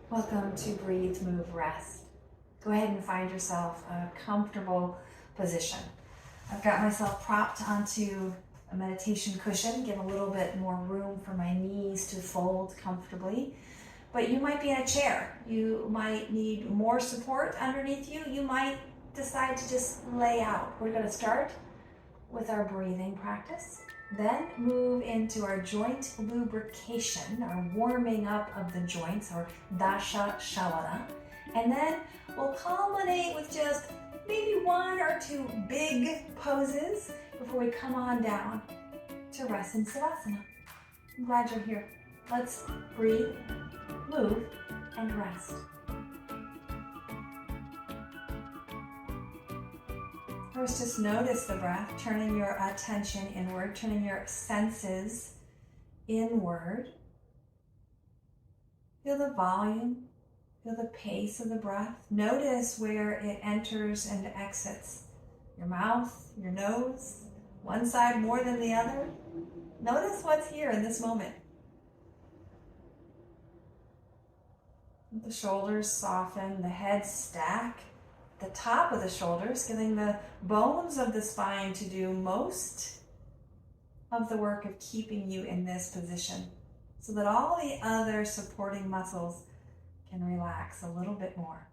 Welcome to Breathe, Move, Rest. Go ahead and find yourself a comfortable position. I've got myself propped onto a meditation cushion, give a little bit more room for my knees to fold comfortably. But you might be in a chair. You might need more support underneath you. You might decide to just lay out. We're going to start with our breathing practice. Then move into our joint lubrication, our warming up of the joints, or dasha shavana. And then we'll culminate with just maybe one or two big poses before we come on down to rest in savasana. I'm glad you're here. Let's breathe, move, and rest. First, just notice the breath, turning your attention inward, turning your senses inward. Feel the volume, feel the pace of the breath. Notice where it enters and exits. Your mouth, your nose, one side more than the other. Notice what's here in this moment. The shoulders soften, the head stack. The top of the shoulders, giving the bones of the spine to do most of the work of keeping you in this position so that all the other supporting muscles can relax a little bit more.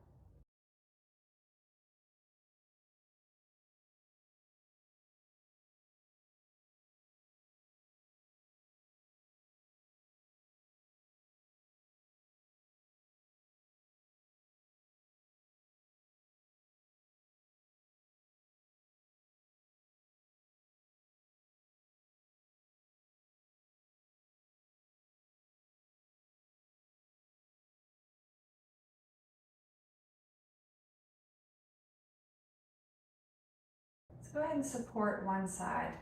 Go ahead and support one side.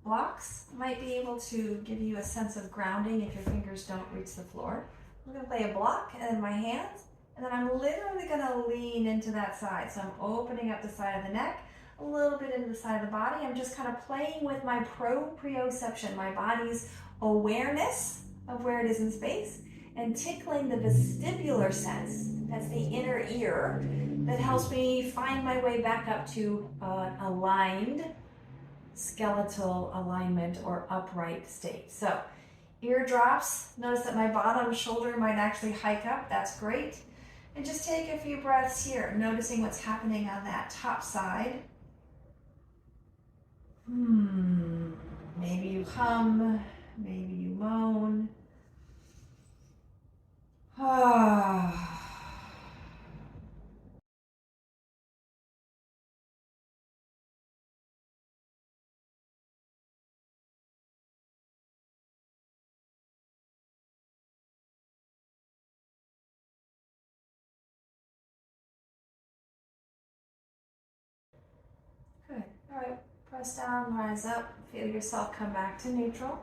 Blocks might be able to give you a sense of grounding if your fingers don't reach the floor. I'm going to play a block and then my hands, and then I'm literally going to lean into that side. So I'm opening up the side of the neck, a little bit into the side of the body. I'm just kind of playing with my proprioception, my body's awareness of where it is in space, and tickling the vestibular sense, that's the inner ear, that helps me find my way back up to aligned skeletal alignment or upright state. So eardrops, notice that my bottom shoulder might actually hike up. That's great. And just take a few breaths here, noticing what's happening on that top side. Maybe you hum, maybe you moan. Good. All right, press down, rise up, feel yourself come back to neutral.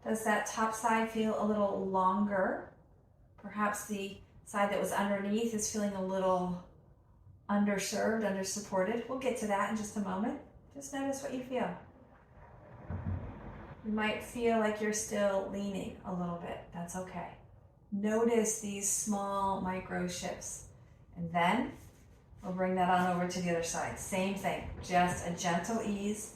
Does that top side feel a little longer? Perhaps the side that was underneath is feeling a little underserved, undersupported. We'll get to that in just a moment. Just notice what you feel. You might feel like you're still leaning a little bit. That's okay. Notice these small micro shifts. And then we'll bring that on over to the other side. Same thing, just a gentle ease.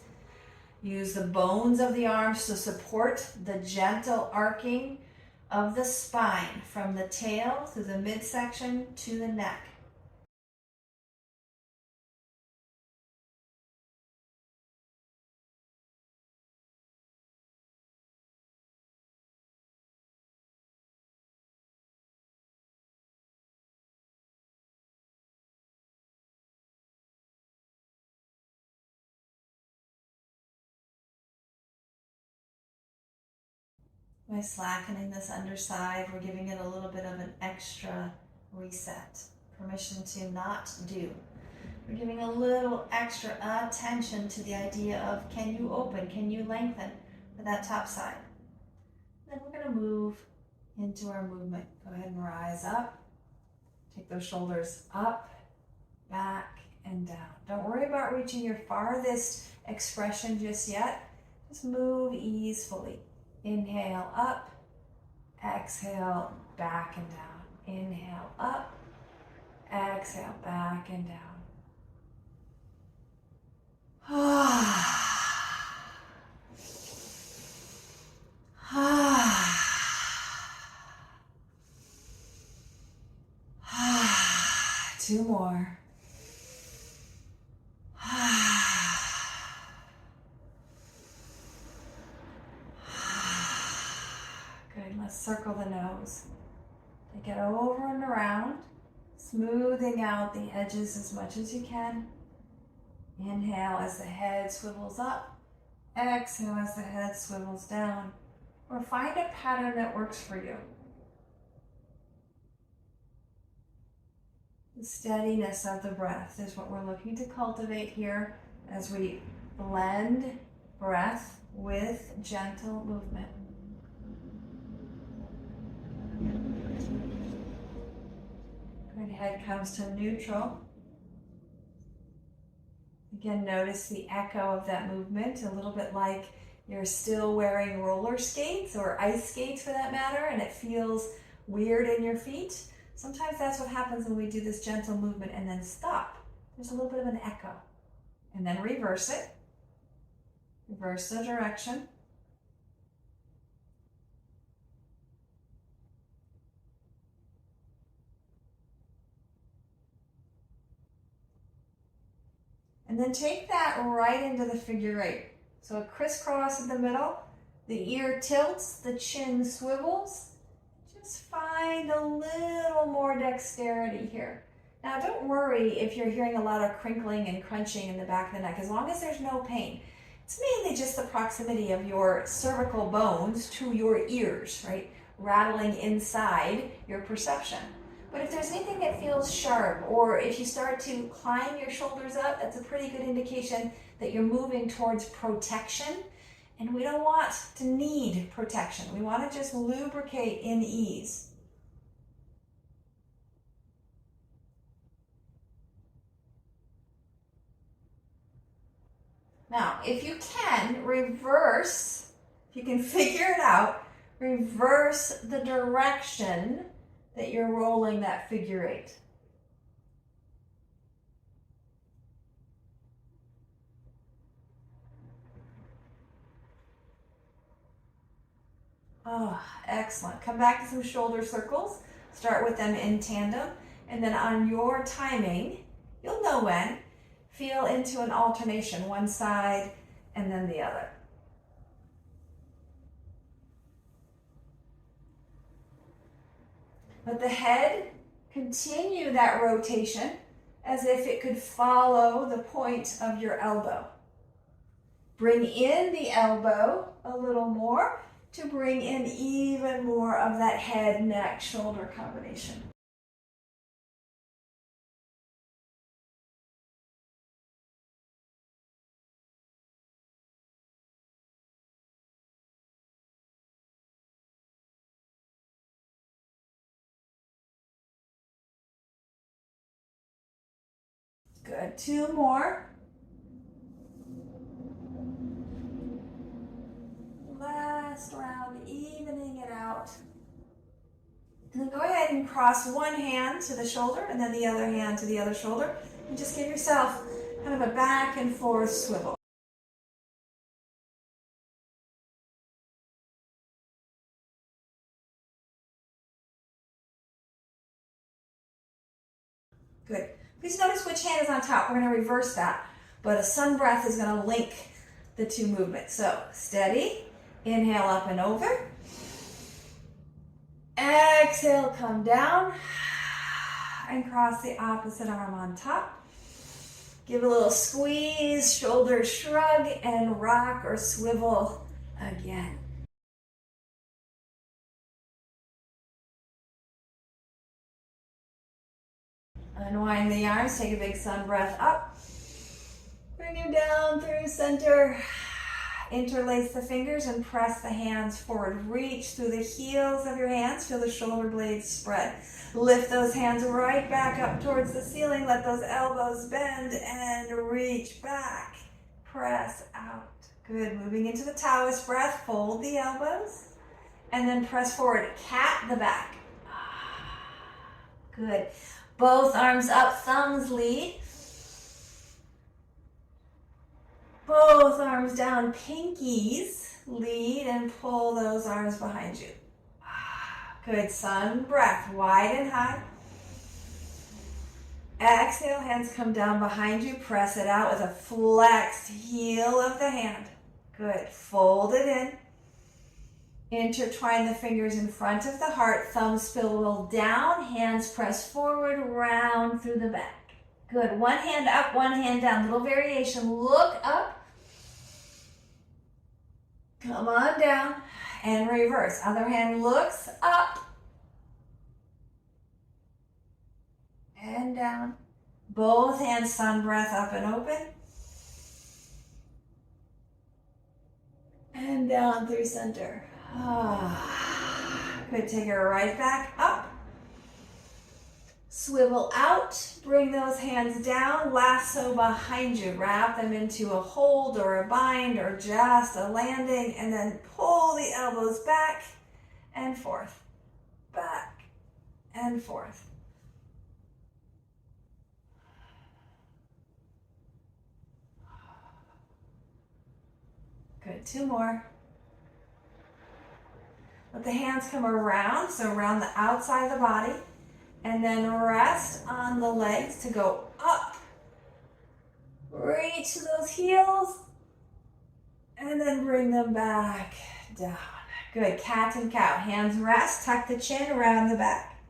Use the bones of the arms to support the gentle arcing of the spine from the tail through the midsection to the neck. By slackening this underside, we're giving it a little bit of an extra reset. Permission to not do. We're giving a little extra attention to the idea of can you open, can you lengthen for that top side. Then we're going to move into our movement. Go ahead and rise up. Take those shoulders up, back, and down. Don't worry about reaching your farthest expression just yet. Just move easefully. Inhale up, Exhale, back and down. Inhale, up. Exhale, back and down. Two more. Good, let's circle the nose. Take it over and around, smoothing out the edges as much as you can. Inhale as the head swivels up. Exhale as the head swivels down. Or find a pattern that works for you. The steadiness of the breath is what we're looking to cultivate here as we blend breath with gentle movement. Good, head comes to neutral. Again, notice the echo of that movement, a little bit like you're still wearing roller skates or ice skates for that matter, and it feels weird in your feet. Sometimes that's what happens when we do this gentle movement and then stop. There's a little bit of an echo. And then reverse it. Reverse the direction. And then take that right into the figure eight. So a crisscross in the middle, the ear tilts, the chin swivels. Just find a little more dexterity here. Now don't worry if you're hearing a lot of crinkling and crunching in the back of the neck, as long as there's no pain. It's mainly just the proximity of your cervical bones to your ears, right? Rattling inside your perception. But if there's anything that feels sharp, or if you start to climb your shoulders up, that's a pretty good indication that you're moving towards protection. And we don't want to need protection. We want to just lubricate in ease. Now, if you can, reverse, if you can figure it out, reverse the direction that you're rolling that figure eight. Oh, excellent. Come back to some shoulder circles. Start with them in tandem. And then on your timing, you'll know when, feel into an alternation, one side and then the other. Let the head continue that rotation as if it could follow the point of your elbow. Bring in the elbow a little more to bring in even more of that head, neck, shoulder combination. Good, two more. Last round, evening it out. And then go ahead and cross one hand to the shoulder and then the other hand to the other shoulder. And just give yourself kind of a back and forth swivel. Good. Please notice which hand is on top. We're going to reverse that. But a sun breath is going to link the two movements. So steady. Inhale up and over. Exhale, come down. And cross the opposite arm on top. Give a little squeeze, shoulders shrug, and rock or swivel again. Unwind the arms, take a big sun breath up. Bring them down through center. Interlace the fingers and press the hands forward. Reach through the heels of your hands. Feel the shoulder blades spread. Lift those hands right back up towards the ceiling. Let those elbows bend and reach back. Press out. Good. Moving into the Taoist breath. Fold the elbows and then press forward. Cat the back. Good. Both arms up, thumbs lead. Both arms down, pinkies lead, and pull those arms behind you. Good. Sun breath, wide and high. Exhale, hands come down behind you. Press it out with a flexed heel of the hand. Good. Fold it in. Intertwine the fingers in front of the heart. Thumbs spill down. Hands press forward, round through the back. Good. One hand up, one hand down. Little variation. Look up. Come on down. And reverse. Other hand looks up. And down. Both hands, sun breath, up and open. And down through center. Good, take it right back up. Swivel out, bring those hands down, lasso behind you. Wrap them into a hold or a bind or just a landing, and then pull the elbows back and forth, back and forth. Good, two more. Let the hands come around, so around the outside of the body, and then rest on the legs to go up. Reach those heels, and then bring them back down. Good, cat and cow. Hands rest, tuck the chin around the back.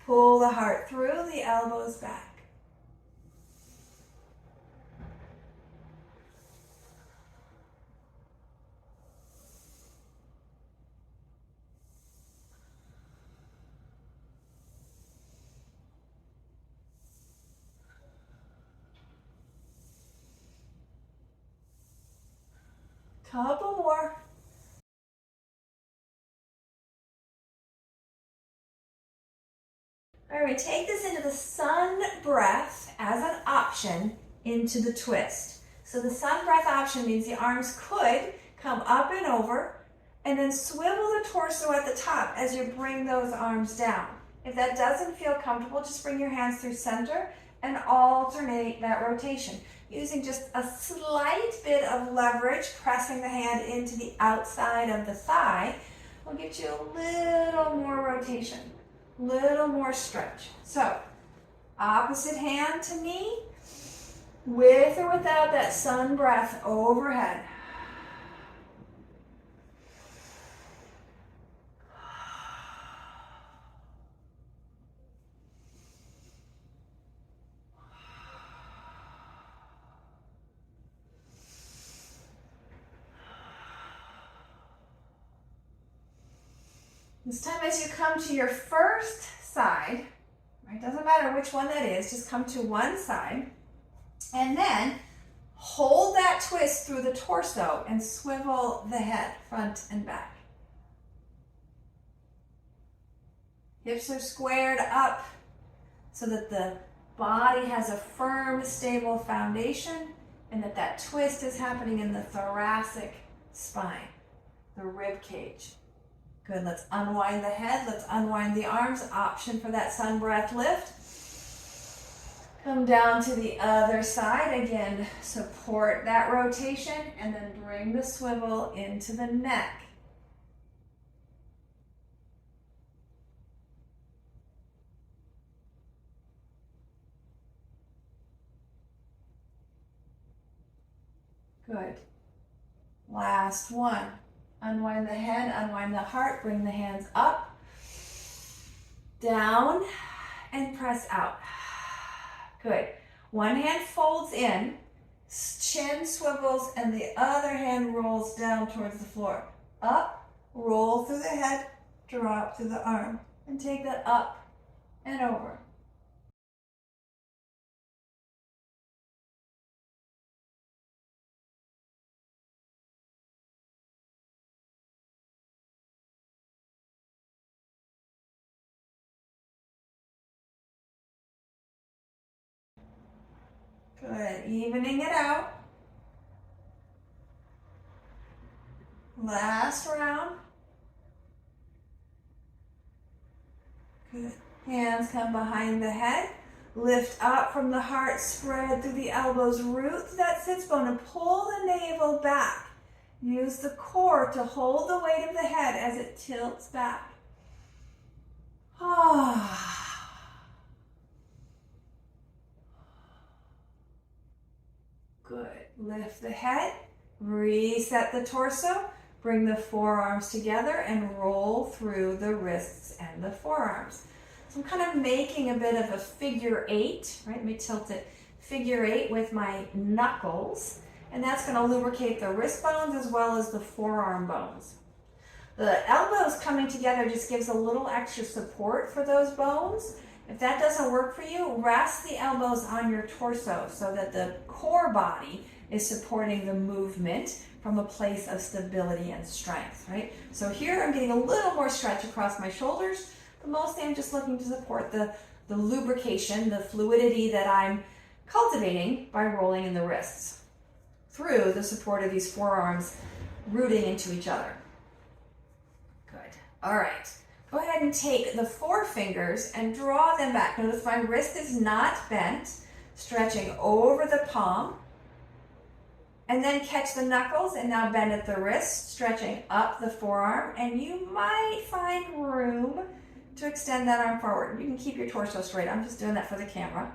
Pull the heart through, the elbows back. Couple more. All right, take this into the sun breath as an option into the twist. So the sun breath option means the arms could come up and over, and then swivel the torso at the top as you bring those arms down. If that doesn't feel comfortable, just bring your hands through center and alternate that rotation. Using just a slight bit of leverage, pressing the hand into the outside of the thigh will get you a little more rotation, little more stretch. So, opposite hand to knee, with or without that sun breath overhead. This time as you come to your first side, right, doesn't matter which one that is, just come to one side, and then hold that twist through the torso and swivel the head front and back. Hips are squared up so that the body has a firm, stable foundation, and that twist is happening in the thoracic spine, the rib cage. Good, let's unwind the head, let's unwind the arms, option for that sun breath lift. Come down to the other side, again, support that rotation, and then bring the swivel into the neck. Good. Last one. Unwind the head, unwind the heart, bring the hands up, down, and press out. Good. One hand folds in, chin swivels, and the other hand rolls down towards the floor. Up, roll through the head, drop through the arm, and take that up and over. Good, evening it out. Last round. Good. Hands come behind the head. Lift up from the heart, spread through the elbows, root through that sits bone and pull the navel back. Use the core to hold the weight of the head as it tilts back. Good. Lift the head, reset the torso, bring the forearms together and roll through the wrists and the forearms. So I'm kind of making a bit of a figure eight, right? Let me tilt it. Figure eight with my knuckles, and that's going to lubricate the wrist bones as well as the forearm bones. The elbows coming together just gives a little extra support for those bones. If that doesn't work for you, rest the elbows on your torso so that the core body is supporting the movement from a place of stability and strength, right? So here I'm getting a little more stretch across my shoulders, but mostly I'm just looking to support the lubrication, the fluidity that I'm cultivating by rolling in the wrists through the support of these forearms rooting into each other. Good. All right. Go ahead and take the forefingers and draw them back. Notice my wrist is not bent, stretching over the palm. And then catch the knuckles and now bend at the wrist, stretching up the forearm. And you might find room to extend that arm forward. You can keep your torso straight. I'm just doing that for the camera,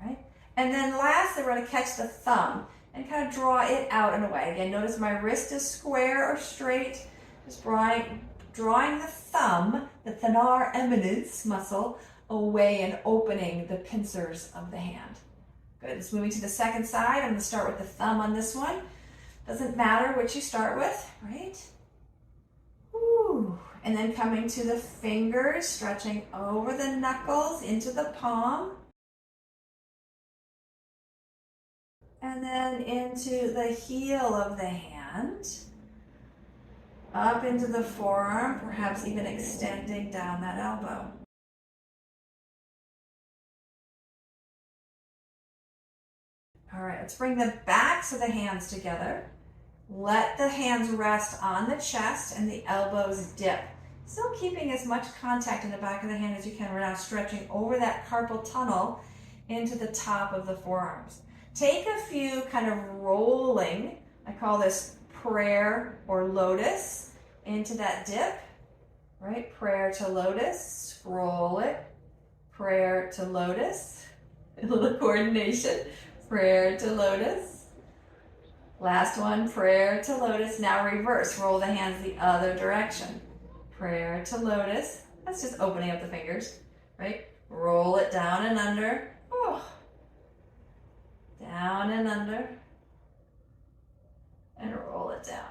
right? And then lastly, we're going to catch the thumb and kind of draw it out and away. Again, notice my wrist is square or straight. Just drawing the thumb, the thenar eminence muscle, away and opening the pincers of the hand. Good. Just moving to the second side. I'm going to start with the thumb on this one. Doesn't matter which you start with, right? Woo. And then coming to the fingers, stretching over the knuckles into the palm. And then into the heel of the hand. Up into the forearm, perhaps even extending down that elbow. All right, let's bring the backs of the hands together. Let the hands rest on the chest and the elbows dip. Still keeping as much contact in the back of the hand as you can. We're now stretching over that carpal tunnel into the top of the forearms. Take a few kind of rolling, I call this prayer or lotus, into that dip, right? Prayer to lotus, scroll it, prayer to lotus, a little coordination, prayer to lotus. Last one, prayer to lotus. Now reverse, roll the hands the other direction. Prayer to lotus, that's just opening up the fingers, right? Roll it down and under, down and under, and roll it down.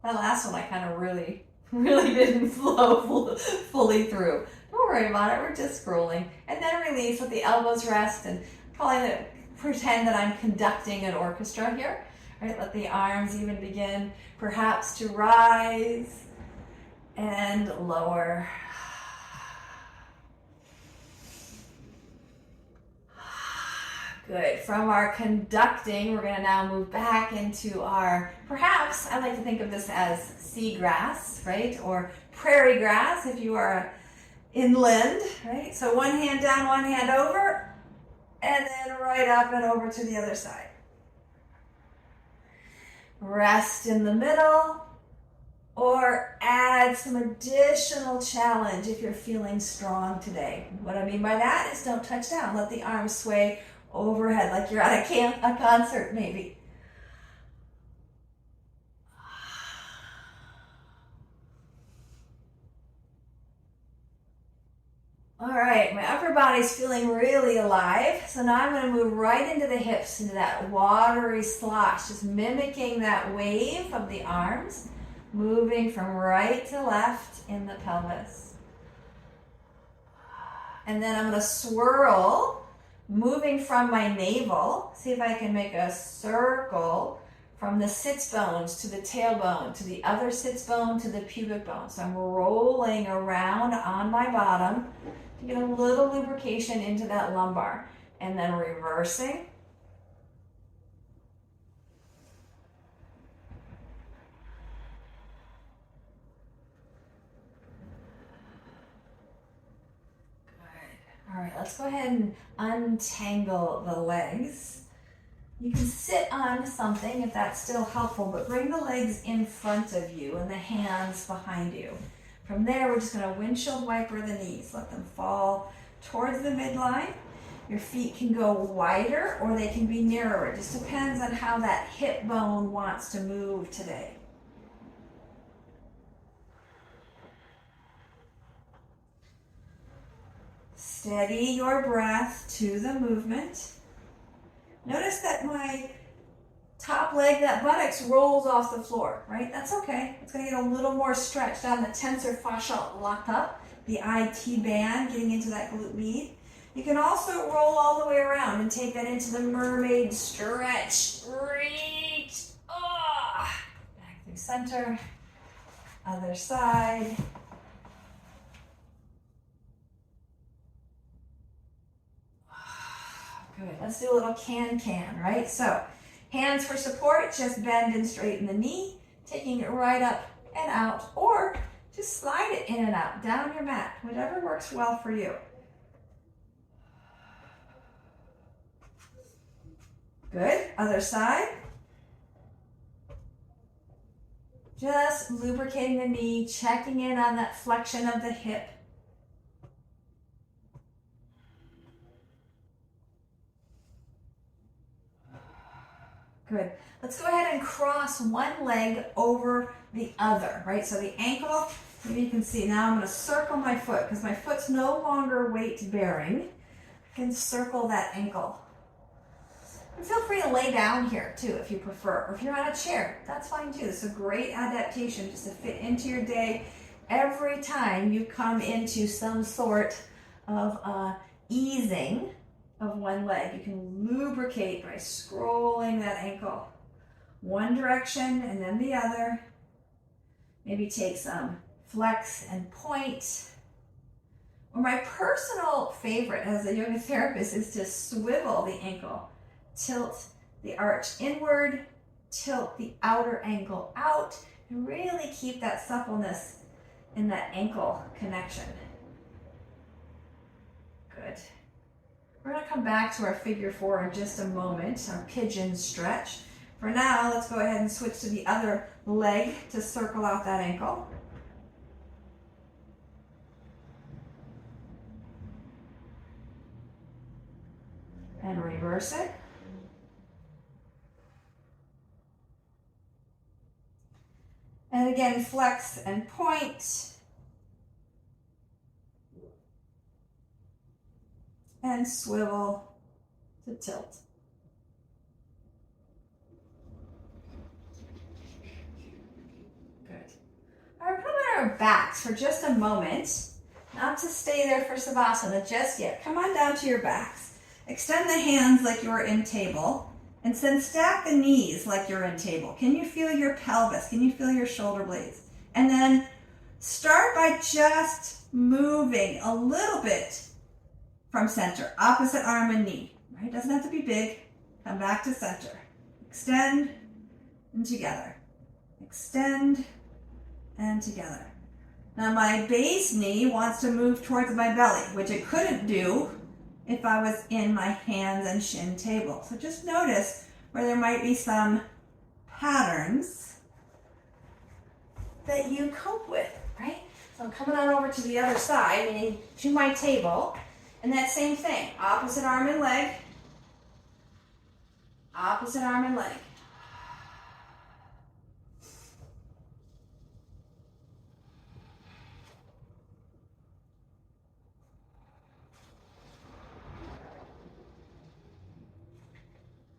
That last one I kind of really didn't flow fully through. Don't worry about it, we're just scrolling. And then release, let the elbows rest, and pretend that I'm conducting an orchestra here. Right? Let the arms even begin perhaps to rise and lower. Good. From our conducting, we're going to now move back into our, perhaps, I like to think of this as seagrass, right? Or prairie grass if you are inland, right? So one hand down, one hand over, and then right up and over to the other side. Rest in the middle, or add some additional challenge if you're feeling strong today. What I mean by that is don't touch down. Let the arms sway overhead like you're at a concert maybe. All right, my upper body's feeling really alive. So now I'm going to move right into the hips, into that watery slosh, just mimicking that wave of the arms, moving from right to left in the pelvis. And then I'm going to swirl, moving from my navel. See if I can make a circle from the sits bones to the tailbone, to the other sits bone, to the pubic bone. So I'm rolling around on my bottom to get a little lubrication into that lumbar. And then reversing. All right, let's go ahead and untangle the legs. You can sit on something if that's still helpful, but bring the legs in front of you and the hands behind you. From there, we're just going to windshield wiper the knees. Let them fall towards the midline. Your feet can go wider or they can be narrower. It just depends on how that hip bone wants to move today. Steady your breath to the movement. Notice that my top leg, that buttocks rolls off the floor, right? That's okay. It's going to get a little more stretched down, the tensor fascia locked up, the IT band getting into that glute med. You can also roll all the way around and take that into the mermaid stretch. Reach. Back through center. Other side. Good. Let's do a little can, right? So, hands for support, just bend and straighten the knee, taking it right up and out, or just slide it in and out, down your mat, whatever works well for you. Good. Other side. Just lubricating the knee, checking in on that flexion of the hip. Good. Let's go ahead and cross one leg over the other, right? So the ankle, maybe you can see now I'm going to circle my foot because my foot's no longer weight bearing. I can circle that ankle. And feel free to lay down here too if you prefer, or if you're on a chair, that's fine too. It's a great adaptation just to fit into your day every time you come into some sort of easing of one leg. You can lubricate by scrolling that ankle one direction and then the other. Maybe take some flex and point. Or my personal favorite as a yoga therapist is to swivel the ankle. Tilt the arch inward, tilt the outer ankle out, and really keep that suppleness in that ankle connection. Good. We're going to come back to our figure four in just a moment, our pigeon stretch. For now, let's go ahead and switch to the other leg to circle out that ankle. And reverse it. And again, flex and point. And swivel to tilt. Good. All right, put them on our backs for just a moment. Not to stay there for Savasana just yet. Come on down to your backs. Extend the hands like you're in table. And then stack the knees like you're in table. Can you feel your pelvis? Can you feel your shoulder blades? And then start by just moving a little bit from center. Opposite arm and knee. Right? Doesn't have to be big. Come back to center. Extend and together. Extend and together. Now my base knee wants to move towards my belly, which it couldn't do if I was in my hands and shin table. So just notice where there might be some patterns that you cope with, right? So I'm coming on over to the other side, meaning to my table, and that same thing, opposite arm and leg, opposite arm and leg.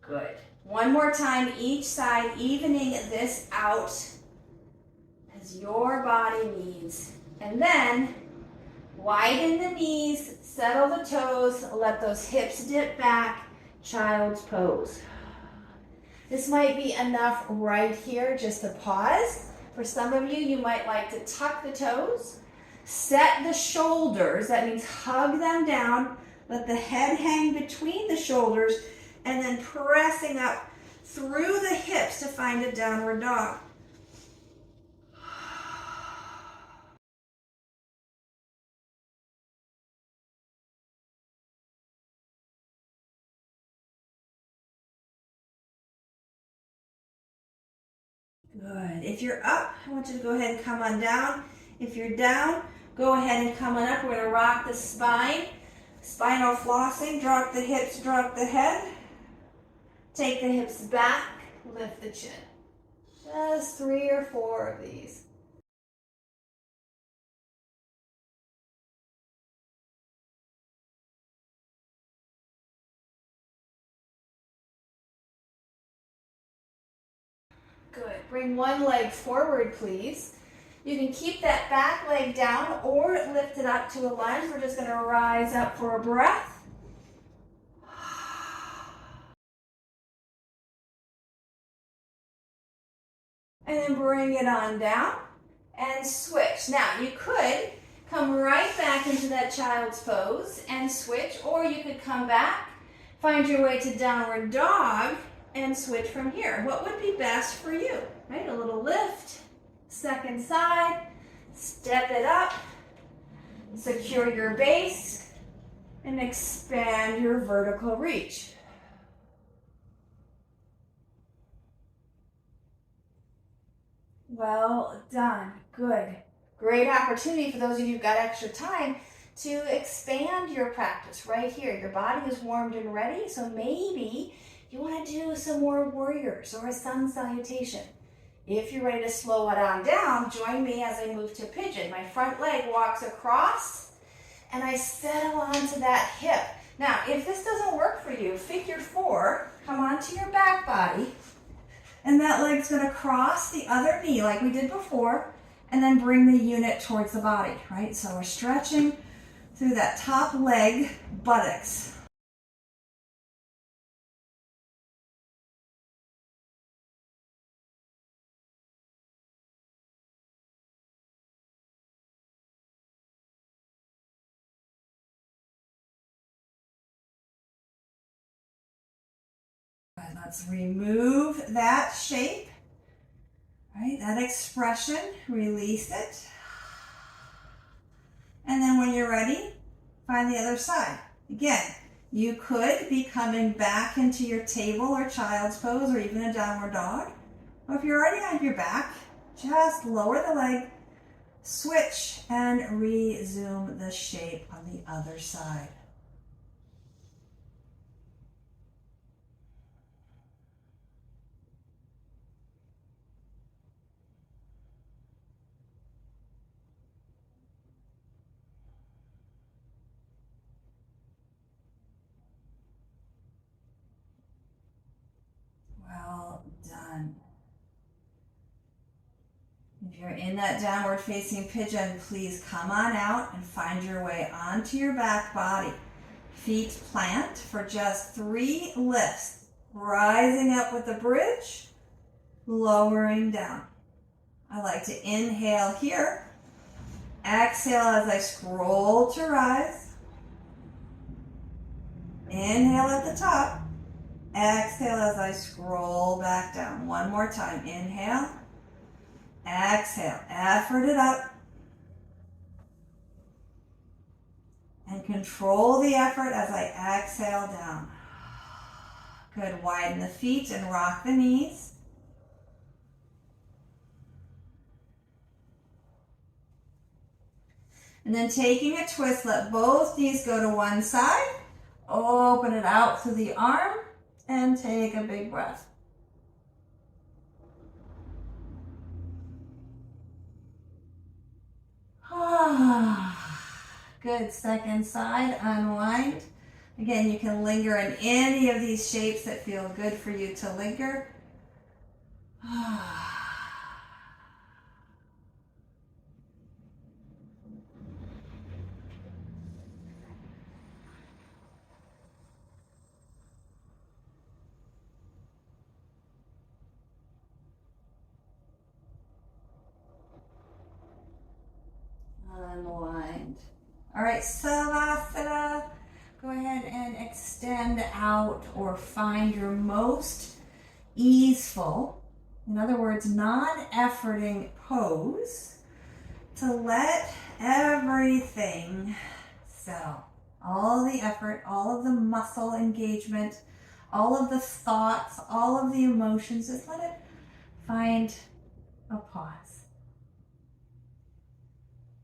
Good. One more time, each side, evening this out as your body needs. And then widen the knees, settle the toes, let those hips dip back, child's pose. This might be enough right here just to pause. For some of you, you might like to tuck the toes, set the shoulders, that means hug them down, let the head hang between the shoulders, and then pressing up through the hips to find a downward dog. Good. If you're up, I want you to go ahead and come on down. If you're down, go ahead and come on up. We're going to rock the spine. Spinal flossing. Drop the hips, drop the head. Take the hips back, lift the chin. Just 3 or 4 of these. Good. Bring one leg forward, please. You can keep that back leg down or lift it up to a lunge. We're just going to rise up for a breath. And then bring it on down and switch. Now, you could come right back into that child's pose and switch, or you could come back, find your way to downward dog, and switch from here. What would be best for you? Right? A little lift, second side, step it up, secure your base, and expand your vertical reach. Well done. Good. Great opportunity for those of you who've got extra time to expand your practice right here. Your body is warmed and ready, so maybe you want to do some more warriors or a sun salutation. If you're ready to slow it on down, join me as I move to pigeon. My front leg walks across and I settle onto that hip. Now, if this doesn't work for you, figure 4, come onto your back body, and that leg's going to cross the other knee like we did before, and then bring the unit towards the body, right? So we're stretching through that top leg buttocks. Let's remove that shape, right? That expression, release it. And then when you're ready, find the other side. Again, you could be coming back into your table or child's pose or even a downward dog. Or if you're already on your back, just lower the leg, switch, and resume the shape on the other side. Well done. If you're in that downward facing pigeon, please come on out and find your way onto your back body. Feet plant for just 3 lifts. Rising up with the bridge, lowering down. I like to inhale here. Exhale as I scroll to rise. Inhale at the top. Exhale as I scroll back down. One more time. Inhale. Exhale. Effort it up. And control the effort as I exhale down. Good. Widen the feet and rock the knees. And then taking a twist, let both knees go to one side. Open it out through the arm and take a big breath. Good. Second side, unwind. Again, you can linger in any of these shapes that feel good for you to linger. Unwind. All right, Savasana. Go ahead and extend out or find your most easeful, in other words, non-efforting pose to let everything settle. All the effort, all of the muscle engagement, all of the thoughts, all of the emotions, just let it find a pause.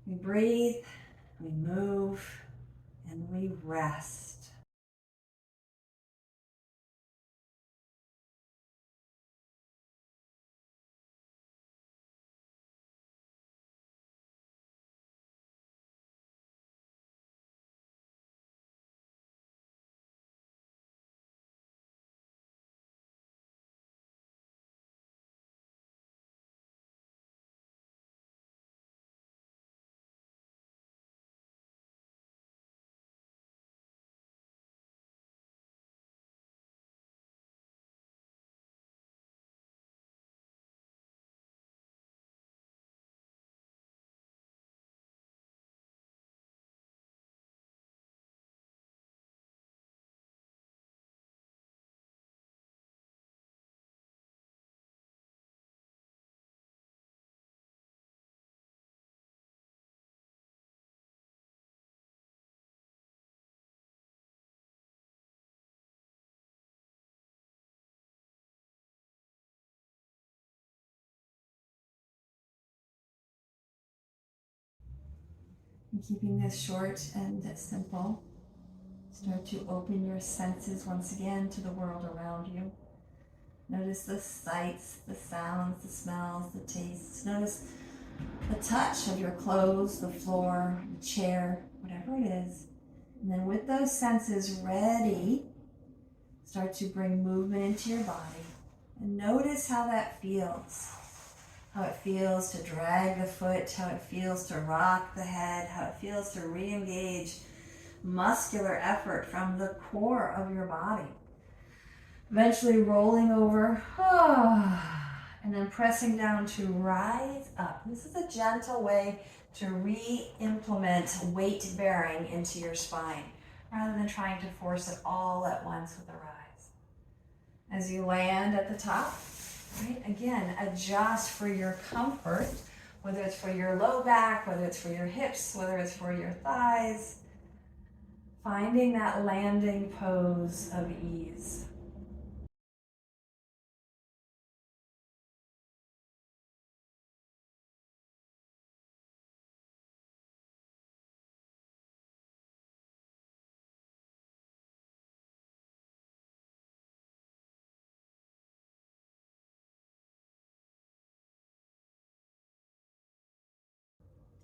We breathe, we move, and we rest. And keeping this short and simple, start to open your senses once again to the world around you. Notice the sights, the sounds, the smells, the tastes. Notice the touch of your clothes, the floor, the chair, whatever it is. And then with those senses ready, start to bring movement into your body. And notice how that feels. How it feels to drag the foot, how it feels to rock the head, how it feels to re-engage muscular effort from the core of your body. Eventually rolling over, and then pressing down to rise up. This is a gentle way to re-implement weight bearing into your spine, rather than trying to force it all at once with a rise. As you land at the top, right, again, adjust for your comfort, whether it's for your low back, whether it's for your hips, whether it's for your thighs. Finding that landing pose of ease.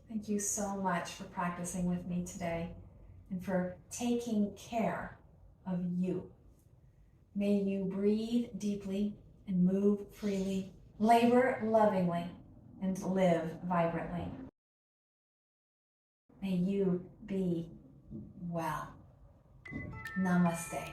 Thank you so much for practicing with me today and for taking care of you. May you breathe deeply and move freely, labor lovingly, and live vibrantly. May you be well. Namaste.